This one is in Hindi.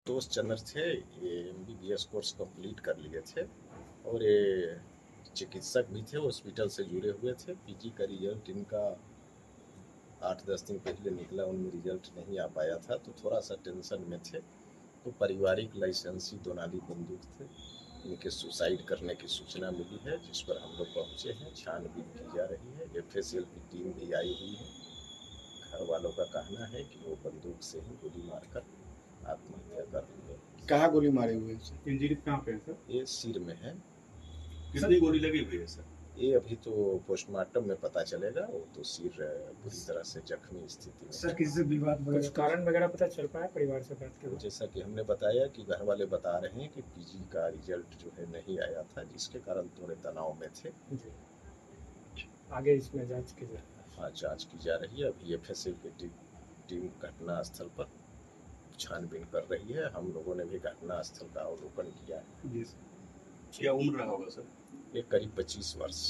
दोस्त चंद्र थे, ये एमबीबीएस कोर्स कंप्लीट कर लिए थे और ये चिकित्सक भी थे, हॉस्पिटल से जुड़े हुए थे। पीजी का रिजल्ट इनका 8-10 दिन पहले निकला, उनमें रिजल्ट नहीं आ पाया था, तो थोड़ा सा टेंशन में थे। तो पारिवारिक लाइसेंसी दोनाली बंदूक थे, इनके सुसाइड करने की सूचना मिली है, जिस पर हम लोग पहुँचे हैं। छानबीन की जा रही है, एफएसएल की टीम भी आई हुई है। घर वालों का कहना है कि वो बंदूक से ही गोली मारकर आत्महत्या कर लिए। कहाँ गोली मारे हुए हैं? इंजरी कहाँ पे है सर? ये सिर में है। कितनी गोली लगी हुई है सर? ये अभी तो पोस्टमार्टम में पता चलेगा, वो तो सिर पूरी तरह से जख्मी स्थिति में। सर किसी से विवाद कुछ कारण वगैरह पता चल पाया परिवार से बात तो के? जैसा कि हमने बताया कि घर वाले बता रहे हैं कि पीजी का रिजल्ट जो है नहीं आया था, जिसके कारण थोड़े तनाव में थे। आगे इसमें जांच की जा रही है। हाँ, जांच की जा रही है। अभी एफएसएल की टीम घटना स्थल पर छानबीन कर रही है। हम लोगों ने भी घटना स्थल का अवलोकन किया है। जी सर। क्या उम्र रहा होगा सर? ये करीब 25 वर्ष।